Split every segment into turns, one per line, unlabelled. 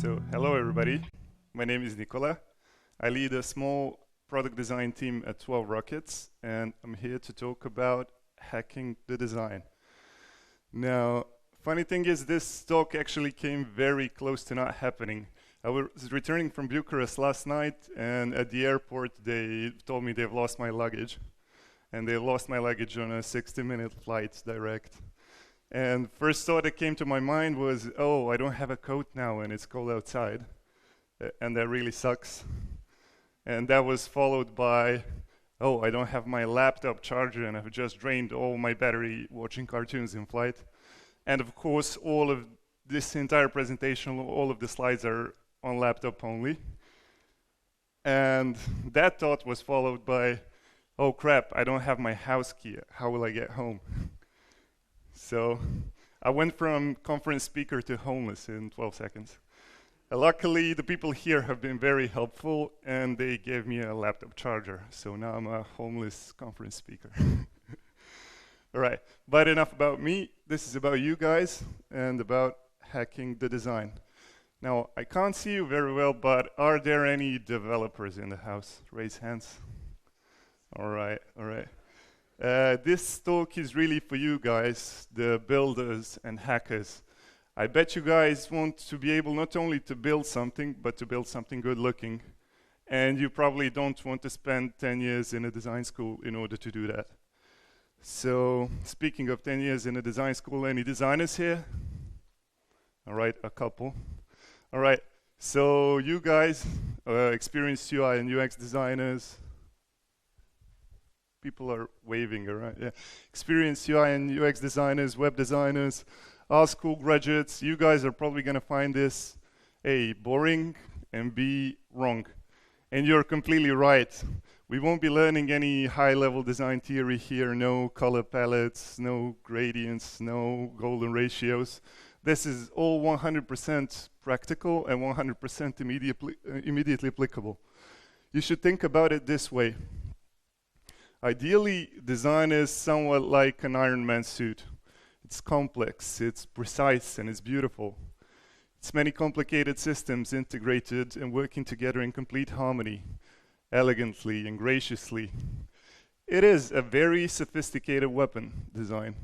So, hello everybody. My name is Nikola. I lead a small product design team at 12 Rockets, and I'm here to talk about hacking the design. Now, funny thing is, this talk actually came very close to not happening. I was returning from Bucharest last night, and at the airport they told me they've lost my luggage. And they lost my luggage on a 60-minute flight direct. And first thought that came to my mind was, oh, I don't have a coat now and it's cold outside. And that really sucks. And that was followed by, oh, I don't have my laptop charger and I've just drained all my battery watching cartoons in flight. And of course, all of this entire presentation, all of the slides are on laptop only. And that thought was followed by, oh crap, I don't have my house key. How will I get home? So I went from conference speaker to homeless in 12 seconds. Luckily, the people here have been very helpful and they gave me a laptop charger. So now I'm a homeless conference speaker. All right, but enough about me. This is about you guys and about hacking the design. Now, I can't see you very well, but are there any developers in the house? Raise hands. All right, all right. This talk is really for you guys, the builders and hackers. I bet you guys want to be able not only to build something, but to build something good looking. And you probably don't want to spend 10 years in a design school in order to do that. So, speaking of 10 years in a design school, any designers here? All right, a couple. All right, so you guys, experienced UI and UX designers, people are waving, all right? Yeah. Experienced UI and UX designers, web designers, our school graduates, you guys are probably going to find this A, boring, and B, wrong. And you're completely right. We won't be learning any high-level design theory here, no color palettes, no gradients, no golden ratios. This is all 100% practical and 100% immediately applicable. You should think about it this way. Ideally, design is somewhat like an Iron Man suit. It's complex, it's precise, and it's beautiful. It's many complicated systems integrated and working together in complete harmony, elegantly and graciously. It is a very sophisticated weapon, design.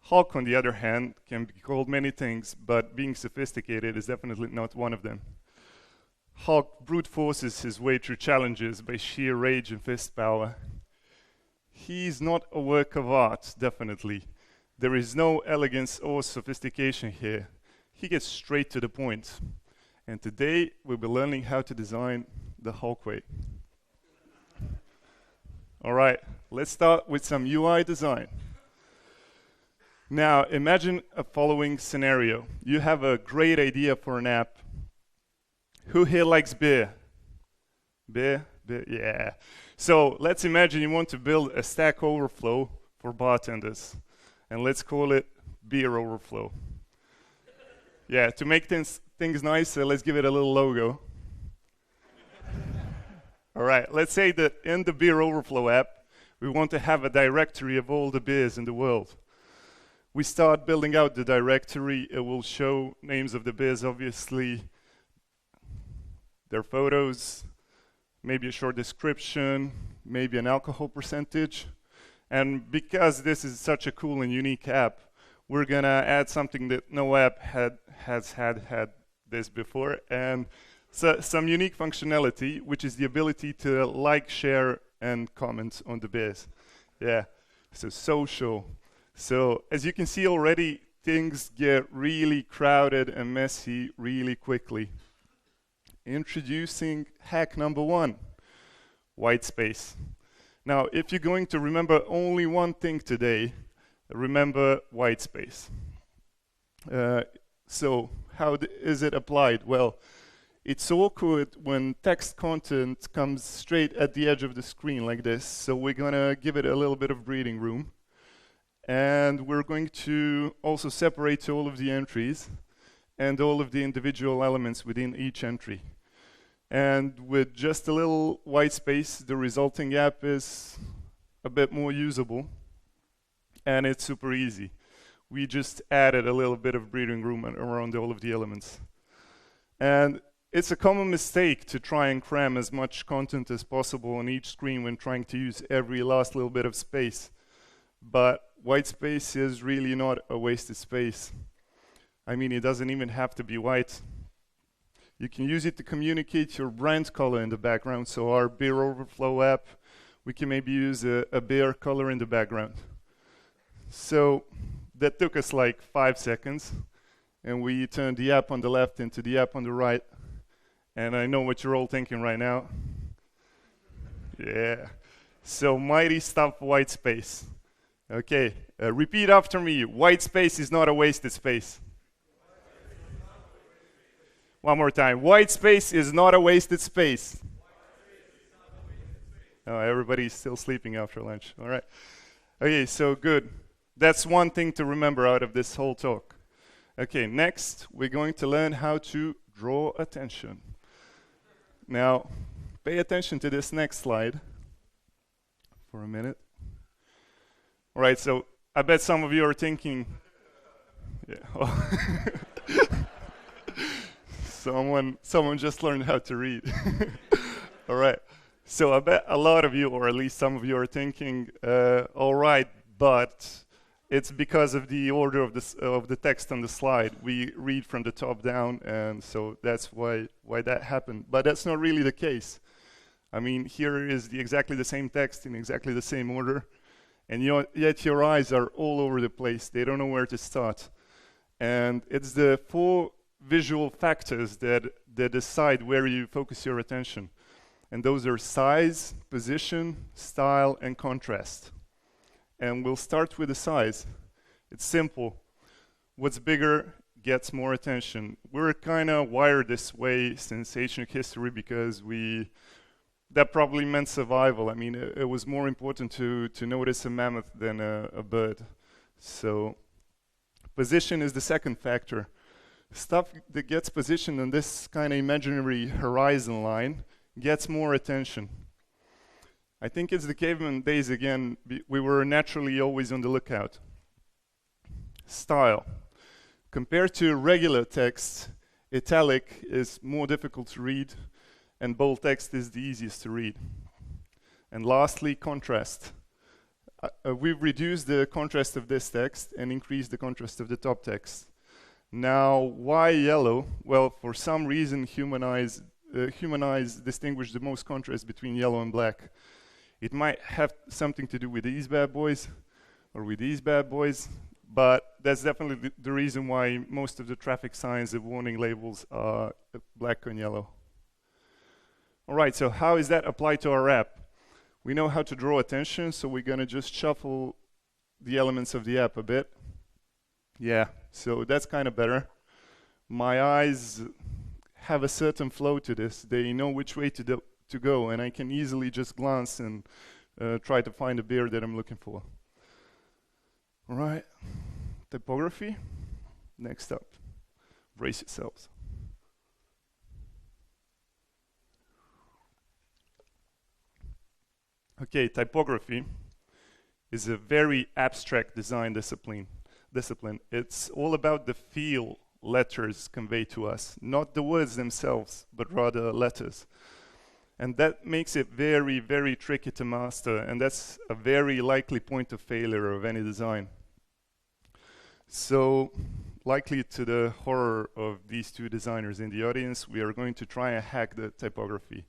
Hulk, on the other hand, can be called many things, but being sophisticated is definitely not one of them. Hulk brute forces his way through challenges by sheer rage and fist power. He's not a work of art, definitely. There is no elegance or sophistication here. He gets straight to the point. And today, we'll be learning how to design the Hulk way. All right, let's start with some UI design. Now, imagine a following scenario. You have a great idea for an app. Who here likes beer? Beer? Beer? Yeah. So let's imagine you want to build a Stack Overflow for bartenders. And let's call it Beer Overflow. Yeah, to make things nicer, let's give it a little logo. All right, let's say that in the Beer Overflow app, we want to have a directory of all the beers in the world. We start building out the directory. It will show names of the beers, obviously, their photos, maybe a short description, maybe an alcohol percentage. And because this is such a cool and unique app, we're gonna add something that no app has had this before, and so some unique functionality, which is the ability to like, share, and comment on the beers. Yeah, so social. So as you can see already, things get really crowded and messy really quickly. Introducing hack number 1, white space. Now, if you're going to remember only one thing today, remember white space. So how is it applied? Well, it's awkward when text content comes straight at the edge of the screen like this, so we're gonna give it a little bit of breathing room. And we're going to also separate all of the entries and all of the individual elements within each entry. And with just a little white space, the resulting app is a bit more usable, and it's super easy. We just added a little bit of breathing room around all of the elements. And it's a common mistake to try and cram as much content as possible on each screen when trying to use every last little bit of space. But white space is really not a wasted space. I mean, it doesn't even have to be white. You can use it to communicate your brand color in the background. So our beer overflow app, we can maybe use a beer color in the background. So that took us like 5 seconds. And we turned the app on the left into the app on the right. And I know what you're all thinking right now. Yeah. So mighty stuff, white space. Okay, repeat after me. White space is not a wasted space. One more time. White space is not a wasted space. Oh, everybody's still sleeping after lunch. All right. Okay, so good. That's one thing to remember out of this whole talk. Okay, next, we're going to learn how to draw attention. Now, pay attention to this next slide for a minute. All right, so I bet some of you are thinking, yeah, someone just learned how to read. All right, so I bet a lot of you, or at least some of you, are thinking, all right, but it's because of the order of the text on the slide. We read from the top down, and so that's why that happened. But that's not really the case. I mean, here is exactly the same text in exactly the same order, and yet your eyes are all over the place. They don't know where to start. And it's the 4 visual factors that decide where you focus your attention. And those are size, position, style, and contrast. And we'll start with the size. It's simple. What's bigger gets more attention. We're kind of wired this way since ancient history because that probably meant survival. I mean, it was more important to notice a mammoth than a bird. So position is the second factor. Stuff that gets positioned on this kind of imaginary horizon line gets more attention. I think it's the caveman days again. We were naturally always on the lookout. Style. Compared to regular text, italic is more difficult to read, and bold text is the easiest to read. And lastly, contrast. We've reduced the contrast of this text and increased the contrast of the top text. Now, why yellow? Well, for some reason, human eyes distinguish the most contrast between yellow and black. It might have something to do with these bad boys or with these bad boys, but that's definitely the reason why most of the traffic signs and warning labels are black and yellow. All right, so how is that applied to our app? We know how to draw attention, so we're going to just shuffle the elements of the app a bit. Yeah, so that's kind of better. My eyes have a certain flow to this. They know which way to go, and I can easily just glance and try to find a beer that I'm looking for. All right, typography. Next up, brace yourselves. Okay, typography is a very abstract design discipline. It's all about the feel letters convey to us, not the words themselves, but rather letters. And that makes it very, very tricky to master, and that's a very likely point of failure of any design. So, likely to the horror of these 2 designers in the audience, we are going to try and hack the typography.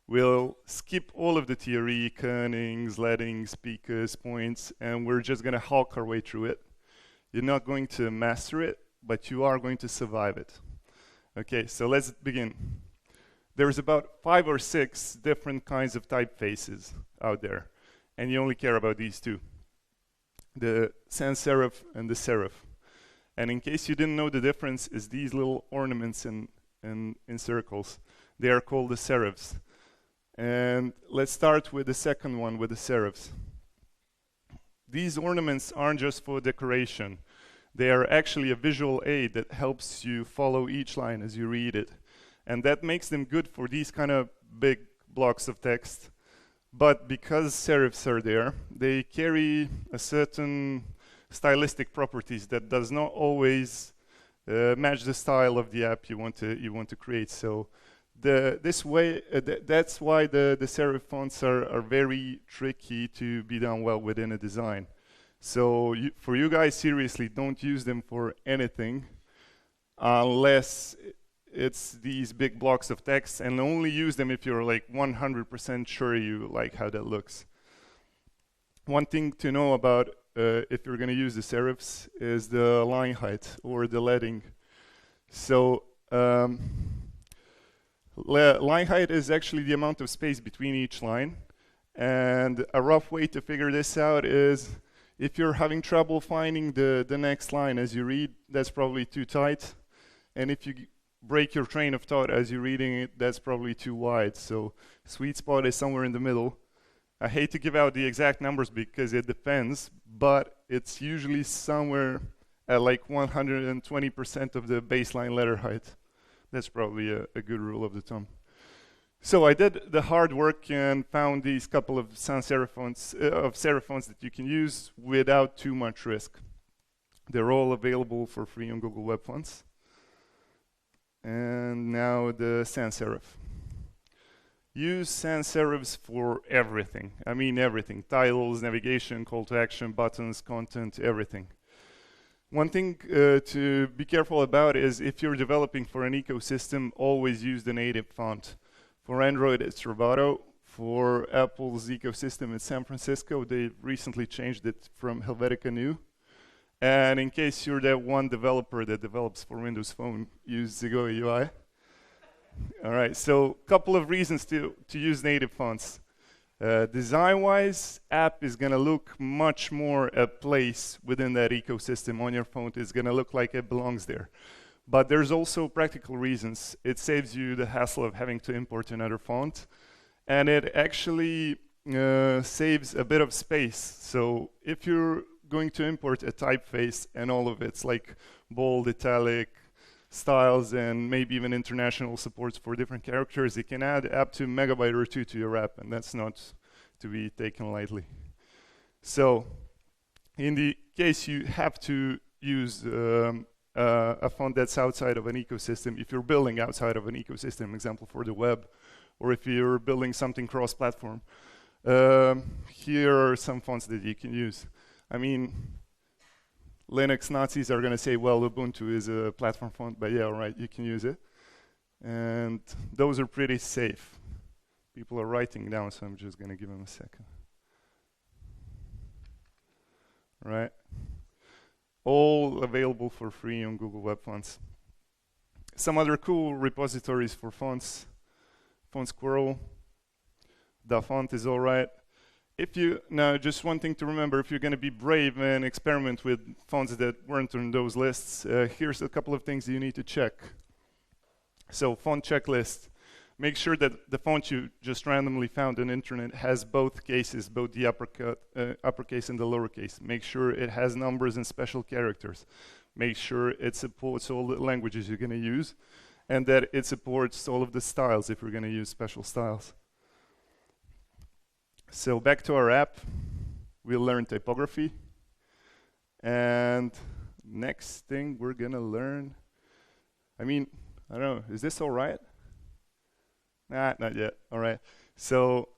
We'll skip all of the theory, kernings, leadings, speakers, points, and we're just going to hulk our way through it. You're not going to master it, but you are going to survive it. Okay, so let's begin. There's about 5 or 6 different kinds of typefaces out there, and you only care about these 2. The sans serif and the serif. And in case you didn't know, the difference is these little ornaments in circles. They are called the serifs. And let's start with the second one, with the serifs. These ornaments aren't just for decoration. They are actually a visual aid that helps you follow each line as you read it. And that makes them good for these kind of big blocks of text. But because serifs are there, they carry a certain stylistic properties that does not always match the style of the app you want to create. So that's why the serif fonts are very tricky to be done well within a design. So for you guys, seriously, don't use them for anything unless it's these big blocks of text, and only use them if you're like 100% sure you like how that looks. One thing to know about if you're going to use the serifs is the line height or the leading. So line height is actually the amount of space between each line, and a rough way to figure this out is if you're having trouble finding the next line as you read, that's probably too tight, and if you break your train of thought as you're reading it, that's probably too wide. So sweet spot is somewhere in the middle. I hate to give out the exact numbers because it depends, but it's usually somewhere at like 120% of the baseline letter height. That's probably a good rule of the thumb. So I did the hard work and found these couple of sans serif fonts that you can use without too much risk. They're all available for free on Google Web Fonts. And now the sans serif. Use sans serifs for everything. I mean everything. Titles, navigation, call to action, buttons, content, everything. One thing to be careful about is if you're developing for an ecosystem, always use the native font. For Android, it's Roboto. For Apple's ecosystem, it's San Francisco. They recently changed it from Helvetica New. And in case you're that one developer that develops for Windows Phone, use Ziggo UI. All right, so a couple of reasons to use native fonts. Design-wise, app is going to look much more a place within that ecosystem on your phone. It's going to look like it belongs there. But there's also practical reasons. It saves you the hassle of having to import another font. And it actually saves a bit of space. So if you're going to import a typeface and all of it's like bold, italic, styles, and maybe even international supports for different characters, it can add up to a megabyte or two to your app, and that's not to be taken lightly. So in the case you have to use a font that's outside of an ecosystem, if you're building outside of an ecosystem, example for the web, or if you're building something cross-platform, here are some fonts that you can use. I mean, Linux Nazis are going to say, well, Ubuntu is a platform font, but yeah, all right, you can use it. And those are pretty safe. People are writing down, so I'm just going to give them a second. All right. All available for free on Google Web Fonts. Some other cool repositories for fonts. Font Squirrel. Da Font is all right. Now, just one thing to remember, if you're going to be brave and experiment with fonts that weren't on those lists, here's a couple of things you need to check. So, font checklist. Make sure that the font you just randomly found on the internet has both cases, both the uppercase and the lowercase. Make sure it has numbers and special characters. Make sure it supports all the languages you're going to use, and that it supports all of the styles if you're going to use special styles. So back to our app, we'll learn typography. And next thing we're going to learn, I don't know, is this all right? Nah, not yet. All right. So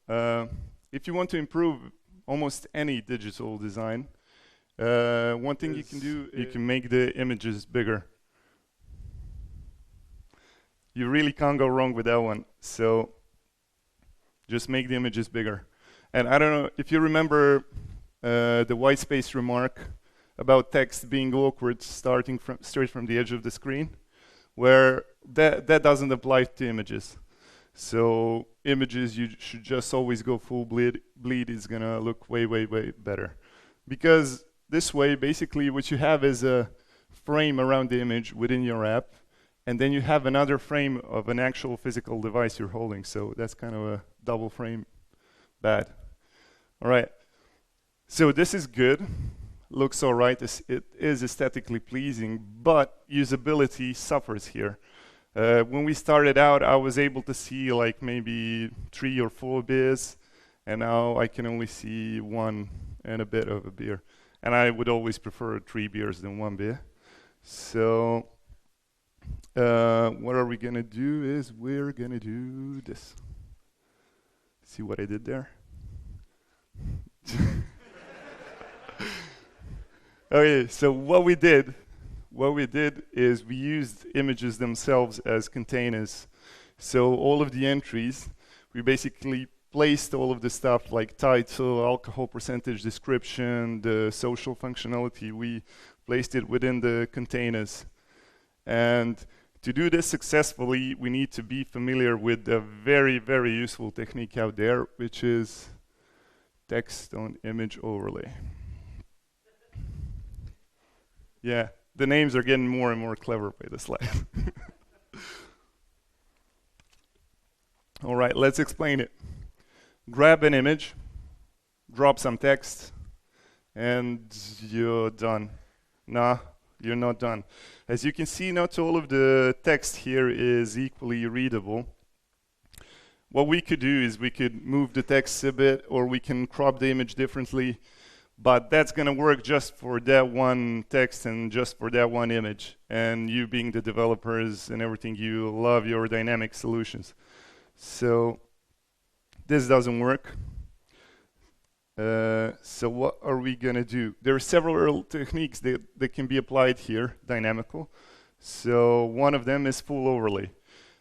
if you want to improve almost any digital design, one thing you can do, you can make the images bigger. You really can't go wrong with that one. So just make the images bigger. And I don't know if you remember the white space remark about text being awkward starting straight from the edge of the screen, where that doesn't apply to images. So images, you should just always go full bleed. Bleed is going to look way, way, way better. Because this way, basically, what you have is a frame around the image within your app, and then you have another frame of an actual physical device you're holding. So that's kind of a double frame bad. All right. So this is good. Looks all right. It is aesthetically pleasing, but usability suffers here. When we started out, I was able to see like maybe 3 or 4 beers, and now I can only see 1 and a bit of a beer. And I would always prefer 3 beers than 1 beer. So what are we gonna do is we're gonna do this. See what I did there? Okay, so what we did is we used images themselves as containers. So all of the entries, we basically placed all of the stuff like title, alcohol percentage, description, the social functionality, we placed it within the containers. And to do this successfully, we need to be familiar with a very, very useful technique out there, which is text on image overlay. Yeah, the names are getting more and more clever by the slide. All right, let's explain it. Grab an image, drop some text, and you're done. Nah, you're not done. As you can see, not all of the text here is equally readable. What we could do is we could move the text a bit, or we can crop the image differently, but that's gonna work just for that one text and just for that one image. And you being the developers and everything, you love your dynamic solutions. So this doesn't work. So what are we gonna do? There are several techniques that can be applied here, dynamical. So one of them is full overlay.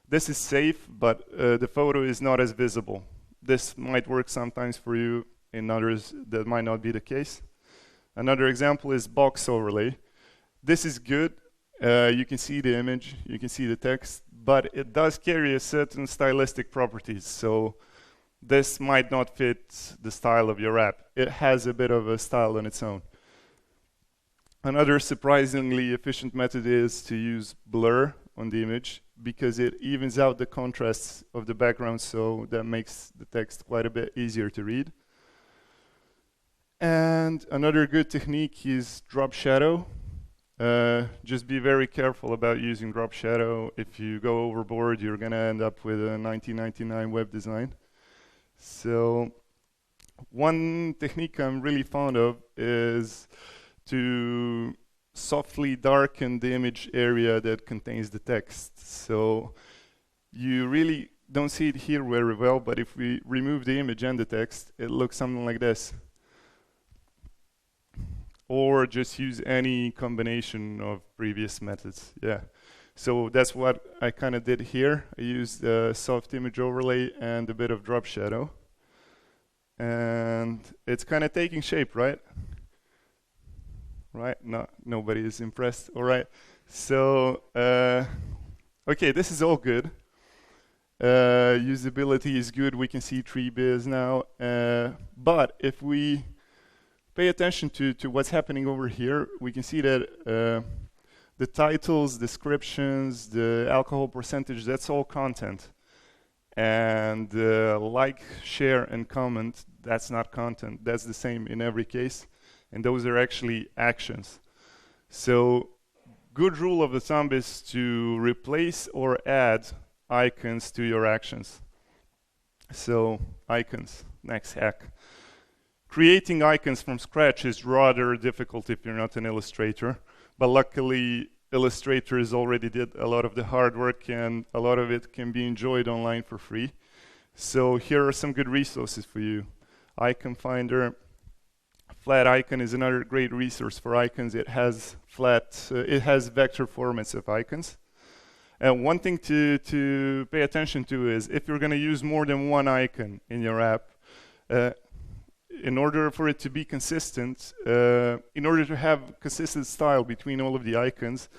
This is safe, but the photo is not as visible. This might work sometimes for you, in others that might not be the case. Another example is box overlay. This is good. You can see the image, you can see the text, but it does carry a certain stylistic properties. So this might not fit the style of your app. It has a bit of a style on its own. Another surprisingly efficient method is to use blur on the image, because it evens out the contrasts of the background, so that makes the text quite a bit easier to read. And another good technique is drop shadow. Just be very careful about using drop shadow. If you go overboard, you're gonna end up with a 1999 web design. So one technique I'm really fond of is to softly darken the image area that contains the text. So you really don't see it here very well, but if we remove the image and the text, it looks something like this. Or just use any combination of previous methods. Yeah. So that's what I kind of did here. I used a soft image overlay and a bit of drop shadow. And it's kind of taking shape, right? Right? No, nobody is impressed. All right. So, okay, this is all good. Usability is good. We can see tree biz now. But if we pay attention to what's happening over here, we can see that the titles, descriptions, the alcohol percentage, that's all content. And like, share, and comment, that's not content. That's the same in every case. And those are actually actions. So good rule of the thumb is to replace or add icons to your actions. So icons, next hack. Creating icons from scratch is rather difficult if you're not an illustrator, but luckily illustrators already did a lot of the hard work, and a lot of it can be enjoyed online for free. So here are some good resources for you. Icon Finder. Flat Icon is another great resource for icons. It has it has vector formats of icons. And one thing to pay attention to is if you're going to use more than one icon in your app, in order for it to be consistent, in order to have consistent style between all of the icons,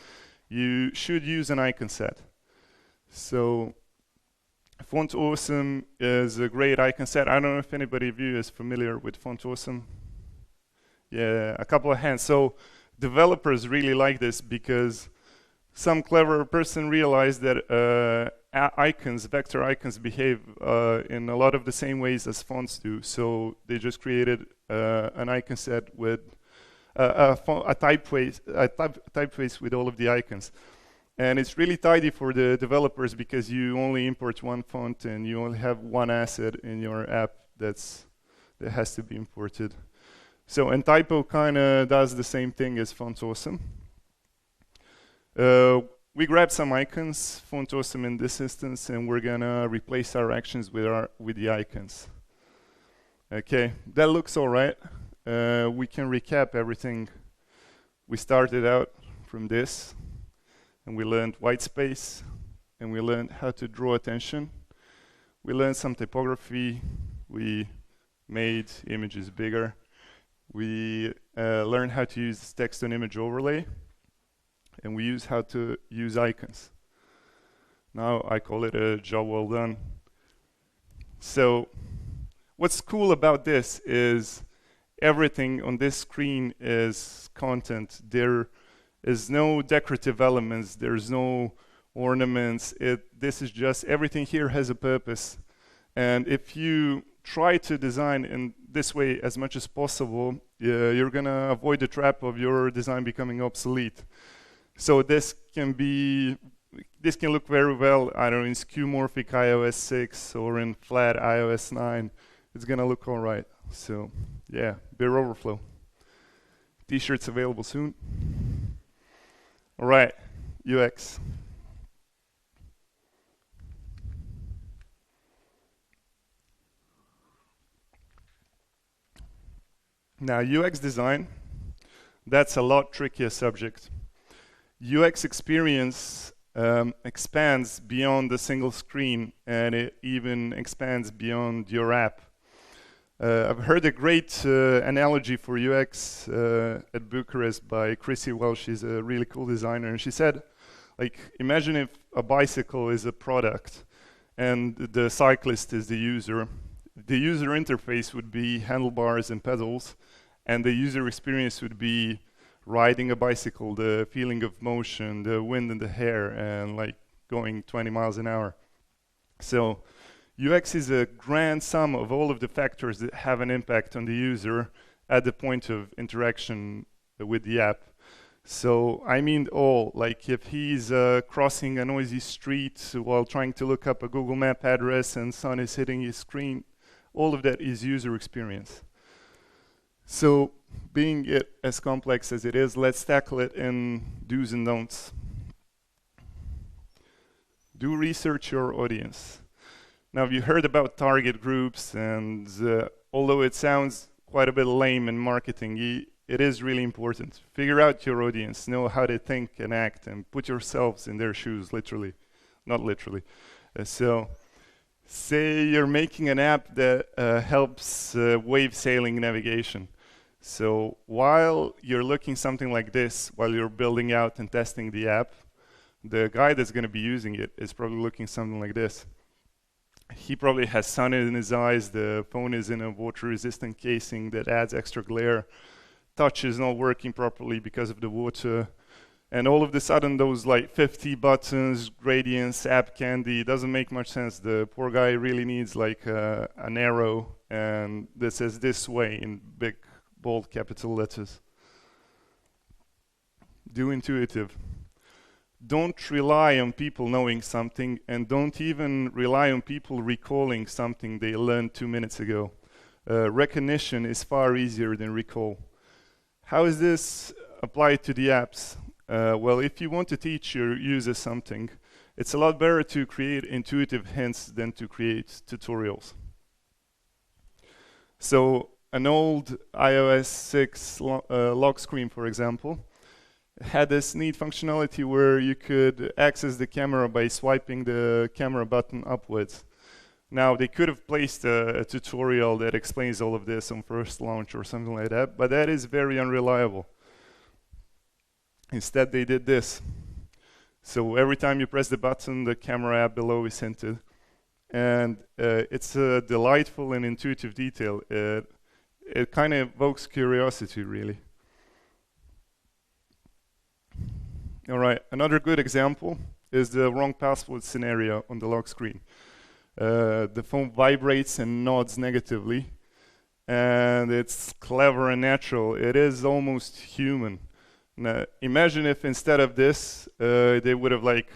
you should use an icon set. So Font Awesome is a great icon set. I don't know if anybody of you is familiar with Font Awesome. Yeah, a couple of hands. So developers really like this because some clever person realized that icons, vector icons, behave in a lot of the same ways as fonts do. So they just created an icon set with a typeface with all of the icons. And it's really tidy for the developers because you only import one font and you only have one asset in your app that has to be imported. So, and Typo kind of does the same thing as Font Awesome. We we grab some icons, phone toss them in this instance, and we're gonna replace our actions with the icons. Okay, that looks all right. We can recap everything. We started out from this, and we learned white space, and we learned how to draw attention. We learned some typography. We made images bigger. We learned how to use text on image overlay, and we use how to use icons. Now I call it a job well done. So what's cool about this is everything on this screen is content. There is no decorative elements. There's no ornaments. This is just, everything here has a purpose. And if you try to design in this way as much as possible, you're gonna avoid the trap of your design becoming obsolete. So this can look very well, I don't know, in skeuomorphic iOS 6 or in flat iOS 9. It's gonna look all right. So yeah, Beer Overflow. T-shirts available soon. All right, UX. Now, UX design, that's a lot trickier subject. UX experience expands beyond the single screen, and it even expands beyond your app. I've heard a great analogy for UX at Bucharest by Chrissy Welsh. She's a really cool designer, and she said, like, imagine if a bicycle is a product and the cyclist is the user. The user interface would be handlebars and pedals, and the user experience would be riding a bicycle, the feeling of motion, the wind in the hair, and like going 20 miles an hour. So UX is a grand sum of all of the factors that have an impact on the user at the point of interaction with the app. So I mean all, like if he's crossing a noisy street while trying to look up a Google Map address and sun is hitting his screen, all of that is user experience. So being it as complex as it is, let's tackle it in do's and don'ts. Do research your audience. Now, you heard about target groups, and although it sounds quite a bit lame in marketing, it is really important. Figure out your audience, know how they think and act, and put yourselves in their shoes, literally. Not literally. So, say you're making an app that helps wave sailing navigation. So while you're looking something like this, while you're building out and testing the app, the guy that's going to be using it is probably looking something like this. He probably has sun in his eyes, the phone is in a water-resistant casing that adds extra glare, touch is not working properly because of the water, and all of a sudden those like 50 buttons, gradients, app candy, doesn't make much sense. The poor guy really needs like an arrow, and that says this way in big, bold capital letters. Do intuitive. Don't rely on people knowing something, and don't even rely on people recalling something they learned 2 minutes ago. Recognition is far easier than recall. How is this applied to the apps? Well, if you want to teach your users something, it's a lot better to create intuitive hints than to create tutorials. So an old iOS 6 lock screen, for example, had this neat functionality where you could access the camera by swiping the camera button upwards. Now, they could have placed a tutorial that explains all of this on first launch or something like that, but that is very unreliable. Instead, they did this. So every time you press the button, the camera app below is hinted. And it's a delightful and intuitive detail. It kind of evokes curiosity, really. All right, another good example is the wrong password scenario on the lock screen. The phone vibrates and nods negatively, and it's clever and natural. It is almost human. Now, imagine if instead of this, they would have like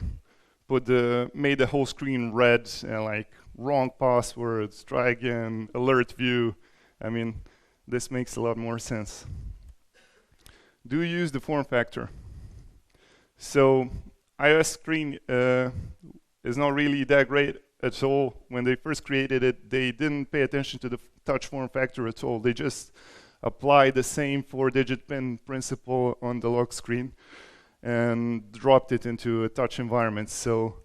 made the whole screen red and like wrong passwords, try again, alert view. I mean, this makes a lot more sense. Do use the form factor. So iOS screen is not really that great at all. When they first created it, they didn't pay attention to the touch form factor at all. They just applied the same 4-digit pin principle on the lock screen and dropped it into a touch environment. So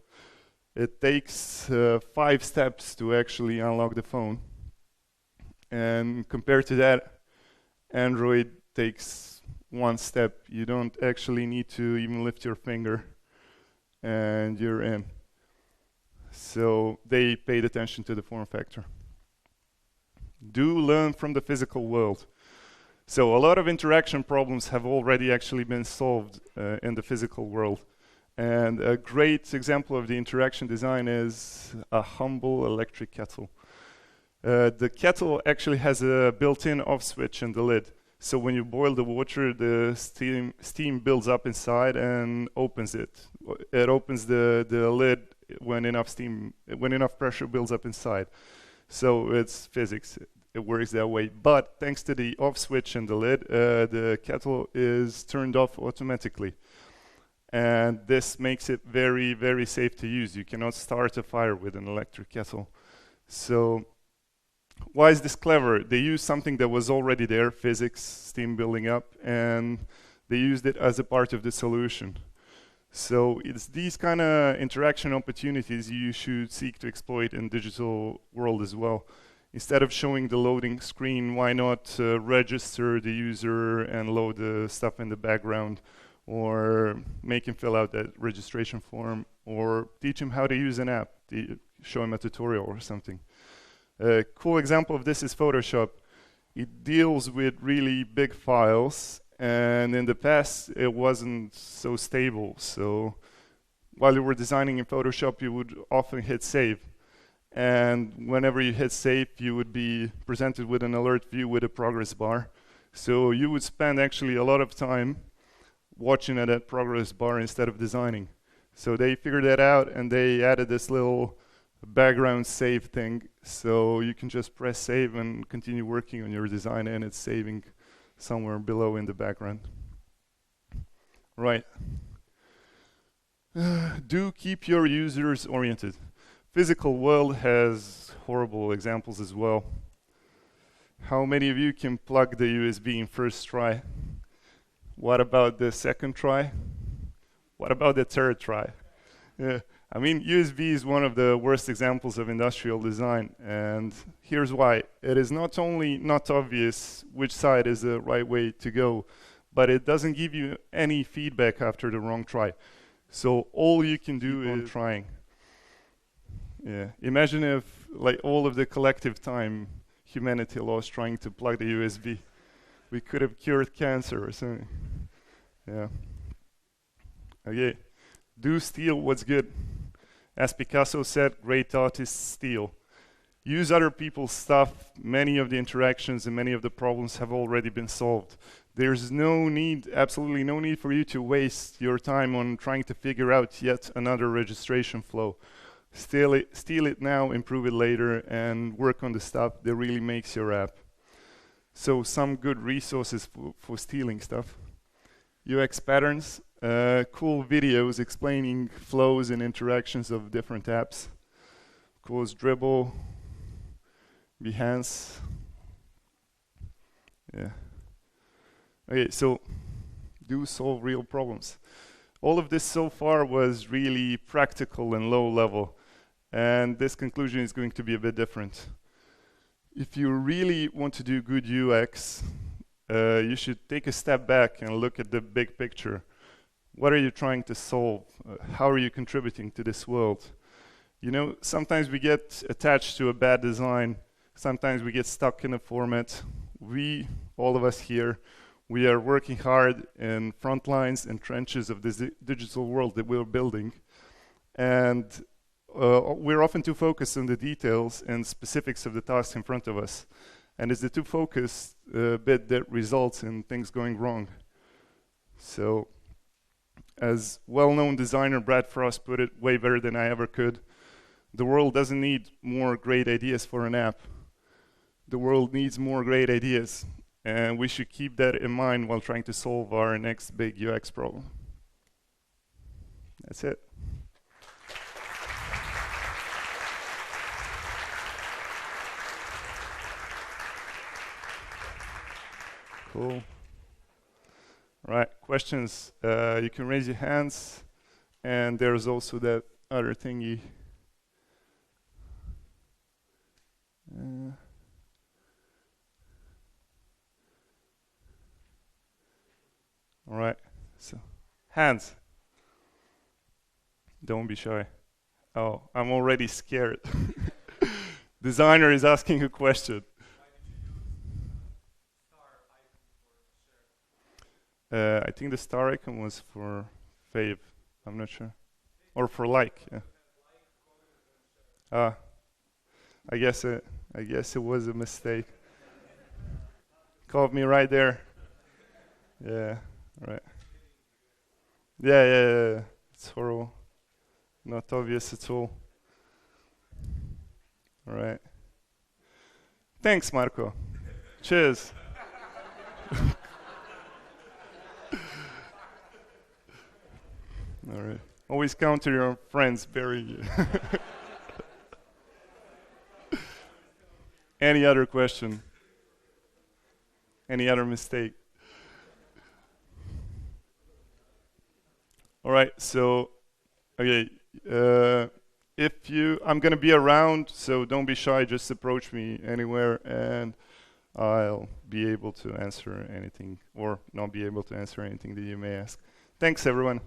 it takes 5 steps to actually unlock the phone. And compared to that, Android takes 1 step. You don't actually need to even lift your finger and you're in. So they paid attention to the form factor. Do learn from the physical world. So a lot of interaction problems have already actually been solved in the physical world. And a great example of the interaction design is a humble electric kettle. The kettle actually has a built-in off switch in the lid. So when you boil the water, the steam builds up inside and opens it. It opens the lid when enough pressure builds up inside. So it's physics. It works that way. But thanks to the off switch in the lid, the kettle is turned off automatically. And this makes it very, very safe to use. You cannot start a fire with an electric kettle. So why is this clever? They used something that was already there, physics, steam building up, and they used it as a part of the solution. So it's these kind of interaction opportunities you should seek to exploit in digital world as well. Instead of showing the loading screen, why not register the user and load the stuff in the background, or make him fill out that registration form, or teach him how to use an app, show him a tutorial or something. A cool example of this is Photoshop. It deals with really big files, and in the past it wasn't so stable. So while you were designing in Photoshop, you would often hit save. And whenever you hit save, you would be presented with an alert view with a progress bar. So you would spend actually a lot of time watching at that progress bar instead of designing. So they figured that out, and they added this little background save thing. So you can just press save and continue working on your design, and it's saving somewhere below in the background. Right. Do keep your users oriented. Physical world has horrible examples as well. How many of you can plug the USB in first try? What about the second try? What about the third try? I mean, USB is one of the worst examples of industrial design, and here's why. It is not only not obvious which side is the right way to go, but it doesn't give you any feedback after the wrong try. So all you can do is trying. Yeah. Imagine if, like, all of the collective time humanity lost trying to plug the USB. We could have cured cancer or something. Yeah. Okay. Do steal what's good. As Picasso said, great artists steal. Use other people's stuff. Many of the interactions and many of the problems have already been solved. There's no need, absolutely no need for you to waste your time on trying to figure out yet another registration flow. Steal it now, improve it later, and work on the stuff that really makes your app. So some good resources for stealing stuff. UX patterns, cool videos explaining flows and interactions of different apps. Of course, Dribble, Behance. Yeah. Okay, so do solve real problems. All of this so far was really practical and low level. And this conclusion is going to be a bit different. If you really want to do good UX, you should take a step back and look at the big picture. What are you trying to solve? How are you contributing to this world? You know, sometimes we get attached to a bad design. Sometimes we get stuck in a format. We, all of us here, we are working hard in front lines and trenches of this digital world that we're building. And we're often too focused on the details and specifics of the tasks in front of us. And it's the too focused bit that results in things going wrong. So, as well-known designer Brad Frost put it way better than I ever could, the world doesn't need more great ideas for an app. The world needs more great ideas. And we should keep that in mind while trying to solve our next big UX problem. That's it. Cool. All right, questions. You can raise your hands, and there's also that other thingy. All right, so hands. Don't be shy. Oh, I'm already scared. Designer is asking a question. I think the star icon was for fave. I'm not sure. Or for like. Yeah. Ah, I guess it was a mistake. Caught me right there. Yeah, right. Yeah. It's horrible. Not obvious at all. All right. Thanks, Marco. Cheers. All right. Always count to your friends burying you. Any other question? Any other mistake? All right. So, okay. I'm gonna be around, so don't be shy. Just approach me anywhere, and I'll be able to answer anything, or not be able to answer anything that you may ask. Thanks, everyone.